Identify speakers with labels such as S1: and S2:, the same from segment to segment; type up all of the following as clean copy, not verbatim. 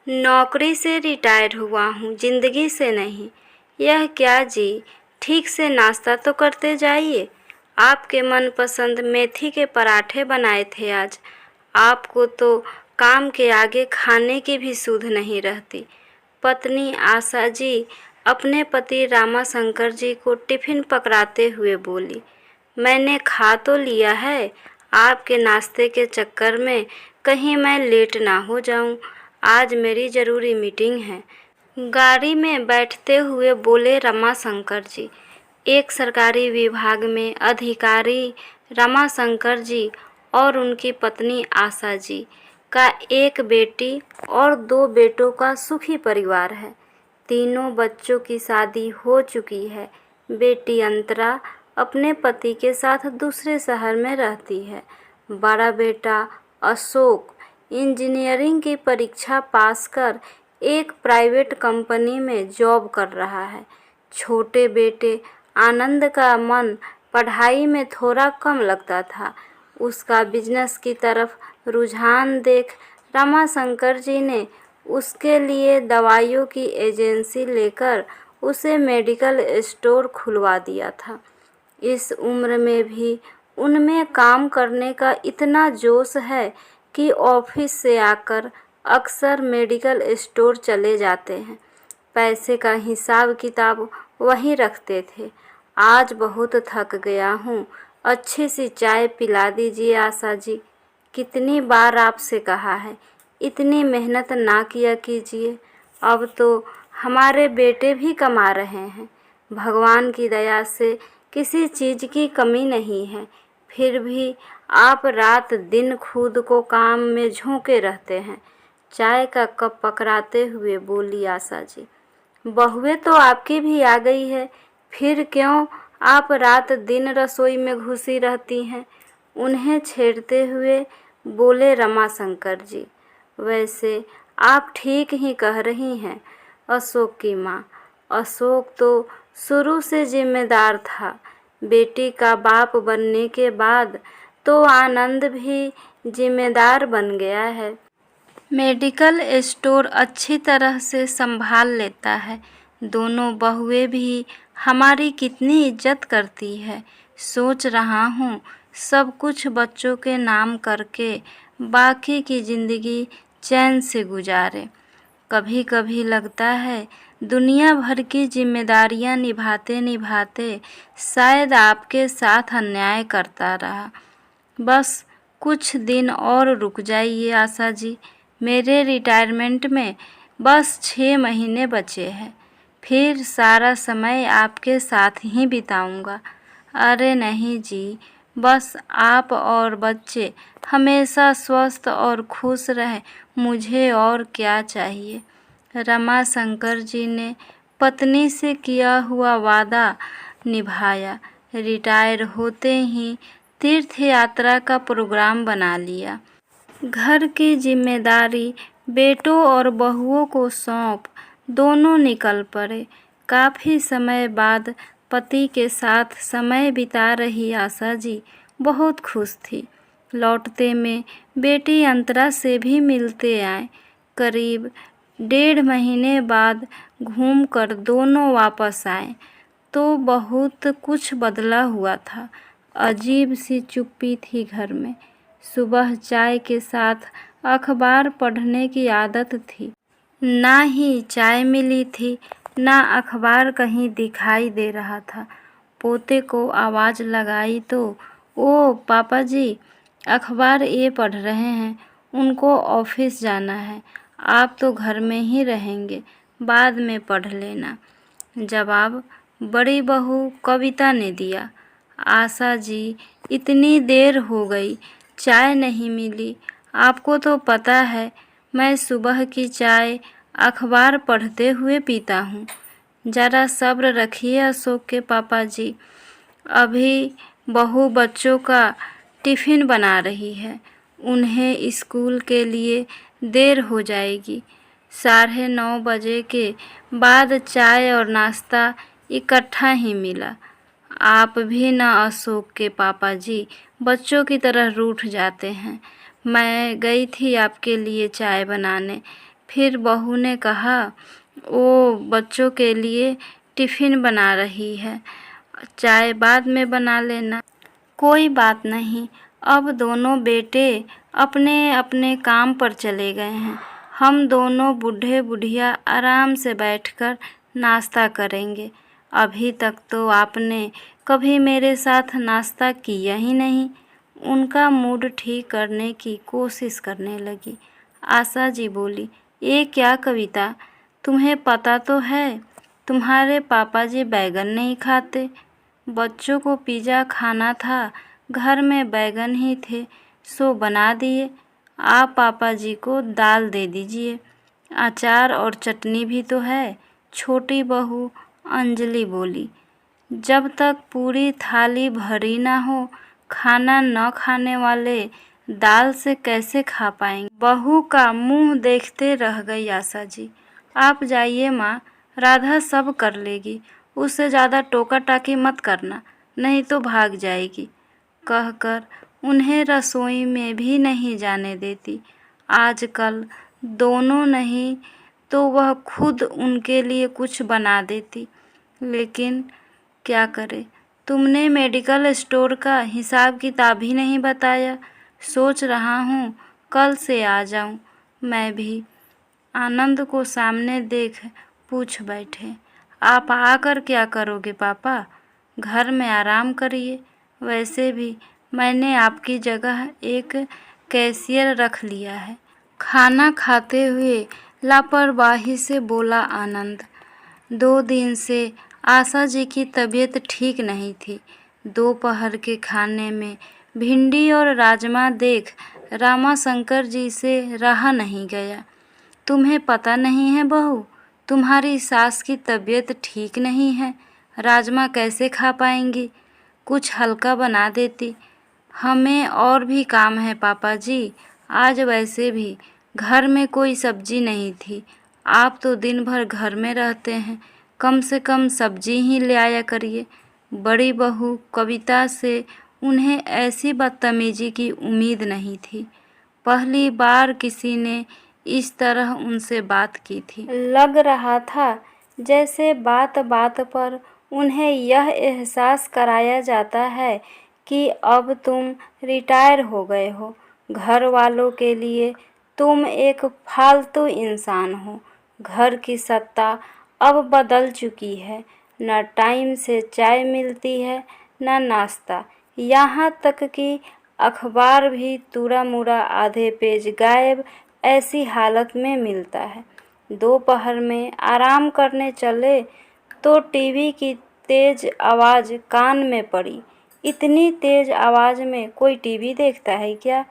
S1: नौकरी से रिटायर हुआ हूँ, जिंदगी से नहीं। यह क्या जी, ठीक से नाश्ता तो करते जाइए। आपके मनपसंद मेथी के पराठे बनाए थे आज। आपको तो काम के आगे खाने की भी सुध नहीं रहती। पत्नी आशा जी अपने पति रामाशंकर जी को टिफिन पकड़ाते हुए बोली, मैंने खा तो लिया है, आपके नाश्ते के चक्कर में कहीं मैं लेट ना हो जाऊं। आज मेरी ज़रूरी मीटिंग है। गाड़ी में बैठते हुए बोले रमाशंकर जी। एक सरकारी विभाग में अधिकारी रमाशंकर जी और उनकी पत्नी आशा जी का एक बेटी और 2 बेटों का सुखी परिवार है। तीनों बच्चों की शादी हो चुकी है। बेटी अंतरा अपने पति के साथ दूसरे शहर में रहती है। बड़ा बेटा अशोक इंजीनियरिंग की परीक्षा पास कर एक प्राइवेट कंपनी में जॉब कर रहा है। छोटे बेटे आनंद का मन पढ़ाई में थोड़ा कम लगता था। उसका बिजनेस की तरफ रुझान देख रमाशंकर जी ने उसके लिए दवाइयों की एजेंसी लेकर उसे मेडिकल स्टोर खुलवा दिया था। इस उम्र में भी उनमें काम करने का इतना जोश है कि ऑफिस से आकर अक्सर मेडिकल स्टोर चले जाते हैं। पैसे का हिसाब किताब वहीं रखते थे। आज बहुत थक गया हूँ, अच्छी सी चाय पिला दीजिए आशा जी। कितनी बार आपसे कहा है, इतनी मेहनत ना किया कीजिए। अब तो हमारे बेटे भी कमा रहे हैं। भगवान की दया से किसी चीज़ की कमी नहीं है। फिर भी आप रात दिन खुद को काम में झोंके रहते हैं। चाय का कप पकड़ाते हुए बोली आशा जी। बहुएं तो आपकी भी आ गई है, फिर क्यों आप रात दिन रसोई में घुसी रहती हैं? उन्हें छेड़ते हुए बोले रमाशंकर जी। वैसे आप ठीक ही कह रही हैं अशोक की माँ। अशोक तो शुरू से जिम्मेदार था। बेटी का बाप बनने के बाद तो आनंद भी जिम्मेदार बन गया है। मेडिकल स्टोर अच्छी तरह से संभाल लेता है। दोनों बहुएं भी हमारी कितनी इज्जत करती है। सोच रहा हूँ सब कुछ बच्चों के नाम करके बाकी की ज़िंदगी चैन से गुजारे। कभी कभी लगता है दुनिया भर की जिम्मेदारियां निभाते निभाते शायद आपके साथ अन्याय करता रहा। बस कुछ दिन और रुक जाइए आशा जी। मेरे रिटायरमेंट में बस 6 महीने बचे हैं। फिर सारा समय आपके साथ ही बिताऊंगा। अरे नहीं जी, बस आप और बच्चे हमेशा स्वस्थ और खुश रहें, मुझे और क्या चाहिए। रमाशंकर जी ने पत्नी से किया हुआ वादा निभाया। रिटायर होते ही तीर्थ यात्रा का प्रोग्राम बना लिया। घर की जिम्मेदारी बेटों और बहुओं को सौंप दोनों निकल पड़े। काफ़ी समय बाद पति के साथ समय बिता रही आशा जी बहुत खुश थी। लौटते में बेटी अंतरा से भी मिलते आए। करीब 1.5 महीने बाद घूमकर दोनों वापस आए तो बहुत कुछ बदला हुआ था। अजीब सी चुप्पी थी घर में। सुबह चाय के साथ अखबार पढ़ने की आदत थी। ना ही चाय मिली थी, ना अखबार कहीं दिखाई दे रहा था। पोते को आवाज़ लगाई तो ओ पापा जी, अखबार ये पढ़ रहे हैं, उनको ऑफिस जाना है, आप तो घर में ही रहेंगे, बाद में पढ़ लेना। जवाब बड़ी बहू कविता ने दिया। आशा जी, इतनी देर हो गई, चाय नहीं मिली। आपको तो पता है मैं सुबह की चाय अखबार पढ़ते हुए पीता हूँ। ज़रा सब्र रखिए अशोक के पापा जी। अभी बहू बच्चों का टिफ़िन बना रही है। उन्हें स्कूल के लिए देर हो जाएगी। 9:30 बजे के बाद चाय और नाश्ता इकट्ठा ही मिला। आप भी ना अशोक के पापा जी बच्चों की तरह रूठ जाते हैं। मैं गई थी आपके लिए चाय बनाने, फिर बहू ने कहा, वो बच्चों के लिए टिफ़िन बना रही है, चाय बाद में बना लेना। कोई बात नहीं, अब दोनों बेटे अपने अपने काम पर चले गए हैं। हम दोनों बूढ़े बुढ़िया आराम से बैठकर नाश्ता करेंगे। अभी तक तो आपने कभी मेरे साथ नाश्ता किया ही नहीं। उनका मूड ठीक करने की कोशिश करने लगी। आशा जी बोली, ये क्या कविता, तुम्हें पता तो है तुम्हारे पापा जी बैगन नहीं खाते। बच्चों को पिज़्ज़ा खाना था, घर में बैगन ही थे, सो बना दिए। आप पापा जी को दाल दे दीजिए, अचार और चटनी भी तो है। छोटी बहू अंजलि बोली, जब तक पूरी थाली भरी ना हो, खाना न खाने वाले दाल से कैसे खा पाएंगे। बहू का मुंह देखते रह गई आशा जी। आप जाइए माँ, राधा सब कर लेगी, उससे ज़्यादा टोका टाकी मत करना, नहीं तो भाग जाएगी, कहकर उन्हें रसोई में भी नहीं जाने देती। आजकल दोनों नहीं तो वह खुद उनके लिए कुछ बना देती, लेकिन क्या करे, तुमने मेडिकल स्टोर का हिसाब किताब ही नहीं बताया। सोच रहा हूँ कल से आ जाऊँ मैं भी। आनंद को सामने देख पूछ बैठे, आप आकर क्या करोगे पापा? घर में आराम करिए। वैसे भी मैंने आपकी जगह एक कैशियर रख लिया है। खाना खाते हुए लापरवाही से बोला आनंद। 2 दिन से आशा जी की तबीयत ठीक नहीं थी। दोपहर के खाने में भिंडी और राजमा देख रामाशंकर जी से रहा नहीं गया। तुम्हें पता नहीं है बहू, तुम्हारी सास की तबीयत ठीक नहीं है, राजमा कैसे खा पाएंगी? कुछ हल्का बना देती। हमें और भी काम है पापा जी, आज वैसे भी घर में कोई सब्जी नहीं थी। आप तो दिन भर घर में रहते हैं, कम से कम सब्जी ही ले आया करिए। बड़ी बहू कविता से उन्हें ऐसी बदतमीजी की उम्मीद नहीं थी। पहली बार किसी ने इस तरह उनसे बात की थी। लग रहा था जैसे बात बात पर उन्हें यह एहसास कराया जाता है कि अब तुम रिटायर हो गए हो, घर वालों के लिए तुम एक फालतू इंसान हो। घर की सत्ता अब बदल चुकी है, न टाइम से चाय मिलती है न नाश्ता, यहाँ तक कि अखबार भी तुरा मुरा आधे पेज गायब ऐसी हालत में मिलता है। दोपहर में आराम करने चले तो टीवी की तेज आवाज़ कान में पड़ी। इतनी तेज आवाज़ में कोई टीवी देखता है क्या?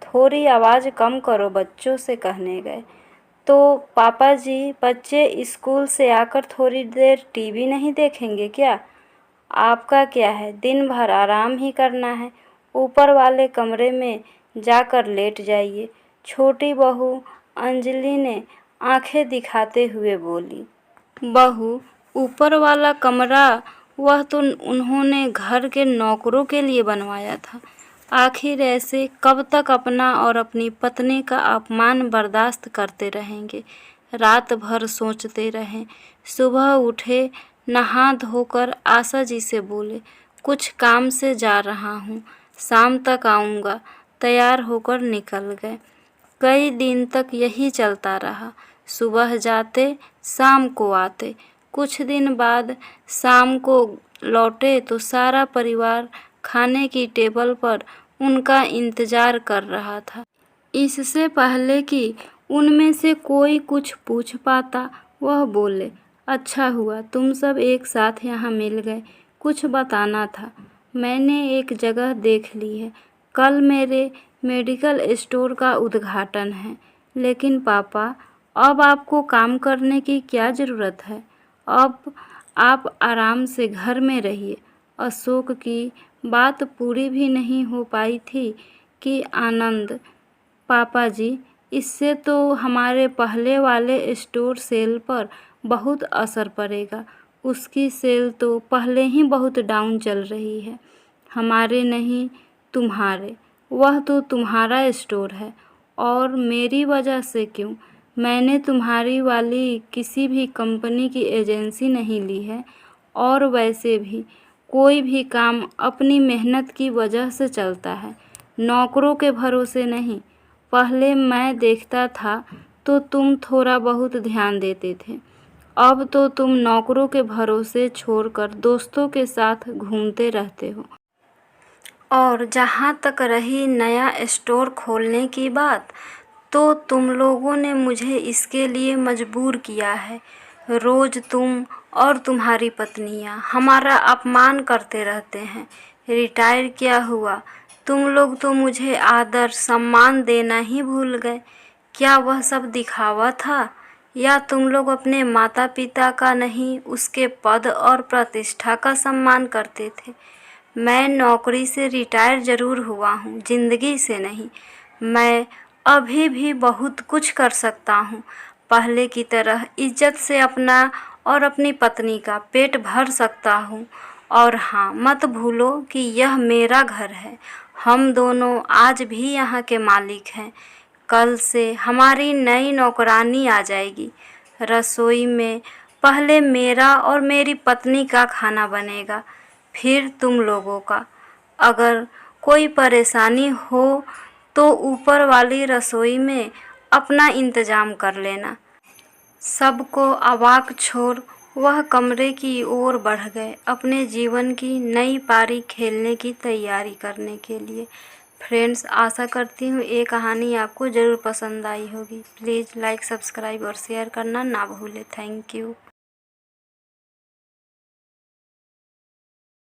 S1: थोड़ी आवाज़ कम करो, बच्चों से कहने गए तो पापा जी बच्चे स्कूल से आकर थोड़ी देर टीवी नहीं देखेंगे क्या? आपका क्या है, दिन भर आराम ही करना है, ऊपर वाले कमरे में जाकर लेट जाइए। छोटी बहू अंजलि ने आंखें दिखाते हुए बोली। बहू, ऊपर वाला कमरा वह तो उन्होंने घर के नौकरों के लिए बनवाया था। आखिर ऐसे कब तक अपना और अपनी पत्नी का अपमान बर्दाश्त करते रहेंगे? रात भर सोचते रहें। सुबह उठे, नहा धोकर आशा जी से बोले, कुछ काम से जा रहा हूँ, शाम तक आऊँगा। तैयार होकर निकल गए। कई दिन तक यही चलता रहा। सुबह जाते, शाम को आते। कुछ दिन बाद शाम को लौटे तो सारा परिवार खाने की टेबल पर उनका इंतज़ार कर रहा था। इससे पहले कि उनमें से कोई कुछ पूछ पाता, वह बोले, अच्छा हुआ तुम सब एक साथ यहाँ मिल गए, कुछ बताना था। मैंने एक जगह देख ली है, कल मेरे मेडिकल स्टोर का उद्घाटन है। लेकिन पापा, अब आपको काम करने की क्या ज़रूरत है? अब आप आराम से घर में रहिए। अशोक की बात पूरी भी नहीं हो पाई थी कि आनंद, पापा जी, इससे तो हमारे पहले वाले स्टोर सेल पर बहुत असर पड़ेगा। उसकी सेल तो पहले ही बहुत डाउन चल रही है। हमारे नहीं, तुम्हारे। वह तो तुम्हारा स्टोर है, और मेरी वजह से क्यों? मैंने तुम्हारी वाली किसी भी कंपनी की एजेंसी नहीं ली है, और वैसे भी कोई भी काम अपनी मेहनत की वजह से चलता है, नौकरों के भरोसे नहीं। पहले मैं देखता था तो तुम थोड़ा बहुत ध्यान देते थे, अब तो तुम नौकरों के भरोसे छोड़कर दोस्तों के साथ घूमते रहते हो। और जहाँ तक रही नया स्टोर खोलने की बात, तो तुम लोगों ने मुझे इसके लिए मजबूर किया है। रोज़ तुम और तुम्हारी पत्नियाँ हमारा अपमान करते रहते हैं। रिटायर क्या हुआ, तुम लोग तो मुझे आदर सम्मान देना ही भूल गए। क्या वह सब दिखावा था, या तुम लोग अपने माता पिता का नहीं, उसके पद और प्रतिष्ठा का सम्मान करते थे? मैं नौकरी से रिटायर ज़रूर हुआ हूँ, ज़िंदगी से नहीं। मैं अभी भी बहुत कुछ कर सकता हूँ। पहले की तरह इज्जत से अपना और अपनी पत्नी का पेट भर सकता हूँ। और हाँ, मत भूलो कि यह मेरा घर है। हम दोनों आज भी यहाँ के मालिक हैं। कल से हमारी नई नौकरानी आ जाएगी। रसोई में पहले मेरा और मेरी पत्नी का खाना बनेगा, फिर तुम लोगों का। अगर कोई परेशानी हो तो ऊपर वाली रसोई में अपना इंतज़ाम कर लेना। सबको अवाक छोड़ वह कमरे की ओर बढ़ गए, अपने जीवन की नई पारी खेलने की तैयारी करने के लिए। फ्रेंड्स, आशा करती हूँ ये कहानी आपको ज़रूर पसंद आई होगी। प्लीज़ लाइक, सब्सक्राइब और शेयर करना ना भूलें। Thank you.